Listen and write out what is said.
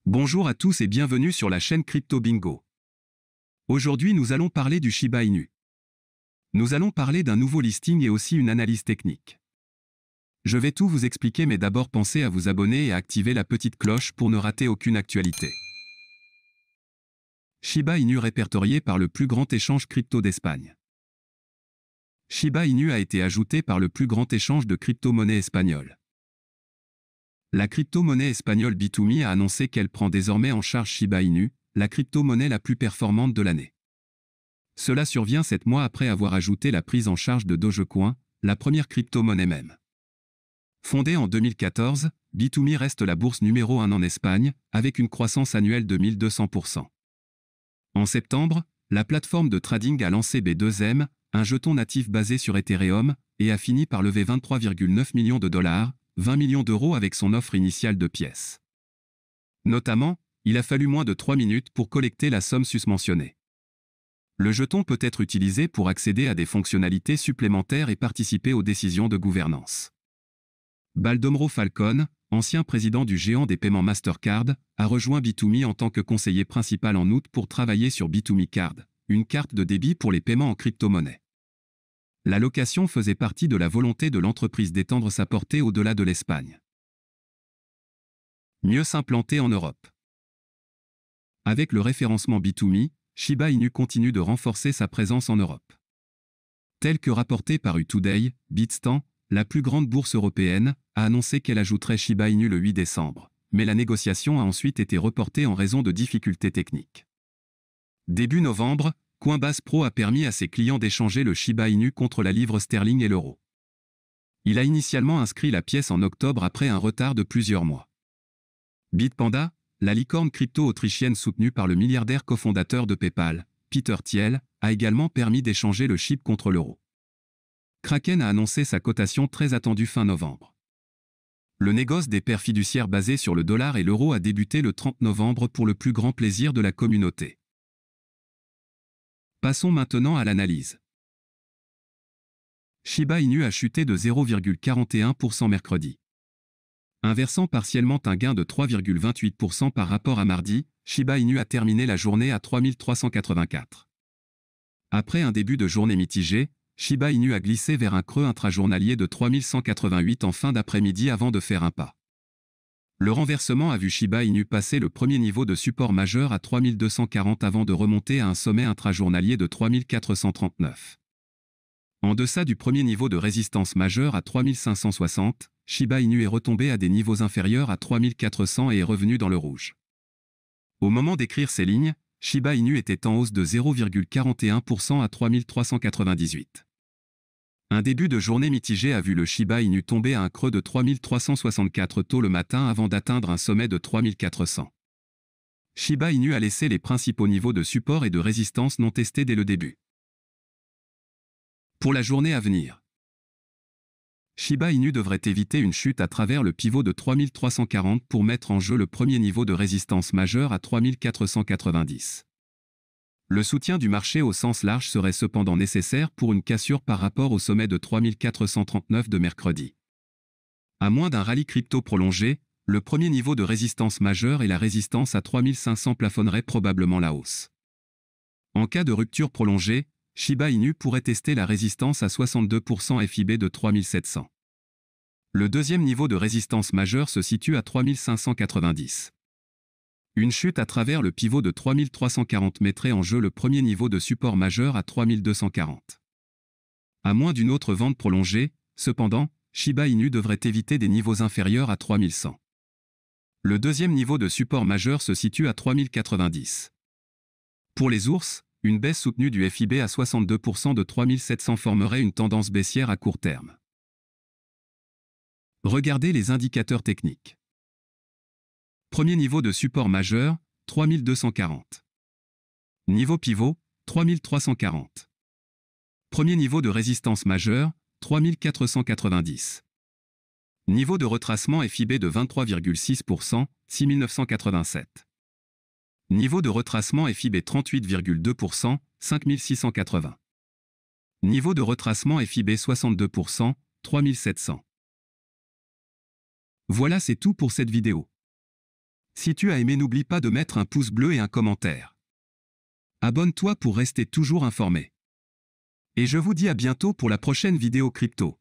Bonjour à tous et bienvenue sur la chaîne Crypto Bingo. Aujourd'hui nous allons parler du Shiba Inu. Nous allons parler d'un nouveau listing et aussi une analyse technique. Je vais tout vous expliquer mais d'abord pensez à vous abonner et à activer la petite cloche pour ne rater aucune actualité. Shiba Inu répertorié par le plus grand échange crypto d'Espagne. Shiba Inu a été ajouté par le plus grand échange de crypto-monnaies espagnoles. La crypto-monnaie espagnole Bitomi a annoncé qu'elle prend désormais en charge Shiba Inu, la crypto-monnaie la plus performante de l'année. Cela survient 7 mois après avoir ajouté la prise en charge de Dogecoin, la première crypto-monnaie même. Fondée en 2014, Bitomi reste la bourse numéro 1 en Espagne, avec une croissance annuelle de 1200%. En septembre, la plateforme de trading a lancé B2M, un jeton natif basé sur Ethereum, et a fini par lever 23,9 millions de dollars, 20 millions d'euros avec son offre initiale de pièces. Notamment, il a fallu moins de 3 minutes pour collecter la somme susmentionnée. Le jeton peut être utilisé pour accéder à des fonctionnalités supplémentaires et participer aux décisions de gouvernance. Baldomero Falcón, ancien président du géant des paiements Mastercard, a rejoint Bitomi en tant que conseiller principal en août pour travailler sur Bitomi Card, une carte de débit pour les paiements en crypto-monnaie. La location faisait partie de la volonté de l'entreprise d'étendre sa portée au-delà de l'Espagne. Mieux s'implanter en Europe. Avec le référencement Bitomi, Shiba Inu continue de renforcer sa présence en Europe. Tel que rapporté par U-Today, Bitstamp, la plus grande bourse européenne, a annoncé qu'elle ajouterait Shiba Inu le 8 décembre, mais la négociation a ensuite été reportée en raison de difficultés techniques. Début novembre, Coinbase Pro a permis à ses clients d'échanger le Shiba Inu contre la livre sterling et l'euro. Il a initialement inscrit la pièce en octobre après un retard de plusieurs mois. Bitpanda, la licorne crypto autrichienne soutenue par le milliardaire cofondateur de PayPal, Peter Thiel, a également permis d'échanger le SHIB contre l'euro. Kraken a annoncé sa cotation très attendue fin novembre. Le négoce des paires fiduciaires basé sur le dollar et l'euro a débuté le 30 novembre pour le plus grand plaisir de la communauté. Passons maintenant à l'analyse. Shiba Inu a chuté de 0,41% mercredi. Inversant partiellement un gain de 3,28% par rapport à mardi, Shiba Inu a terminé la journée à 3384. Après un début de journée mitigé, Shiba Inu a glissé vers un creux intrajournalier de 3188 en fin d'après-midi avant de faire un pas. Le renversement a vu Shiba Inu passer le premier niveau de support majeur à 3240 avant de remonter à un sommet intrajournalier de 3439. En deçà du premier niveau de résistance majeure à 3560, Shiba Inu est retombé à des niveaux inférieurs à 3400 et est revenu dans le rouge. Au moment d'écrire ces lignes, Shiba Inu était en hausse de 0,41% à 3398. Un début de journée mitigé a vu le Shiba Inu tomber à un creux de 3364 tôt le matin avant d'atteindre un sommet de 3400. Shiba Inu a laissé les principaux niveaux de support et de résistance non testés dès le début. Pour la journée à venir, Shiba Inu devrait éviter une chute à travers le pivot de 3340 pour mettre en jeu le premier niveau de résistance majeur à 3490. Le soutien du marché au sens large serait cependant nécessaire pour une cassure par rapport au sommet de 3439 de mercredi. À moins d'un rallye crypto prolongé, le premier niveau de résistance majeure et la résistance à 3500 plafonneraient probablement la hausse. En cas de rupture prolongée, Shiba Inu pourrait tester la résistance à 62% FIB de 3700. Le deuxième niveau de résistance majeure se situe à 3590. Une chute à travers le pivot de 3340 mettrait en jeu le premier niveau de support majeur à 3240. À moins d'une autre vente prolongée, cependant, Shiba Inu devrait éviter des niveaux inférieurs à 3100. Le deuxième niveau de support majeur se situe à 3090. Pour les ours, une baisse soutenue du FIB à 62% de 3700 formerait une tendance baissière à court terme. Regardez les indicateurs techniques. Premier niveau de support majeur, 3240. Niveau pivot, 3340. Premier niveau de résistance majeure, 3490. Niveau de retracement FIB de 23,6%, 6987. Niveau de retracement FIB 38,2%, 5680. Niveau de retracement FIB 62%, 3700. Voilà, c'est tout pour cette vidéo. Si tu as aimé, n'oublie pas de mettre un pouce bleu et un commentaire. Abonne-toi pour rester toujours informé. Et je vous dis à bientôt pour la prochaine vidéo crypto.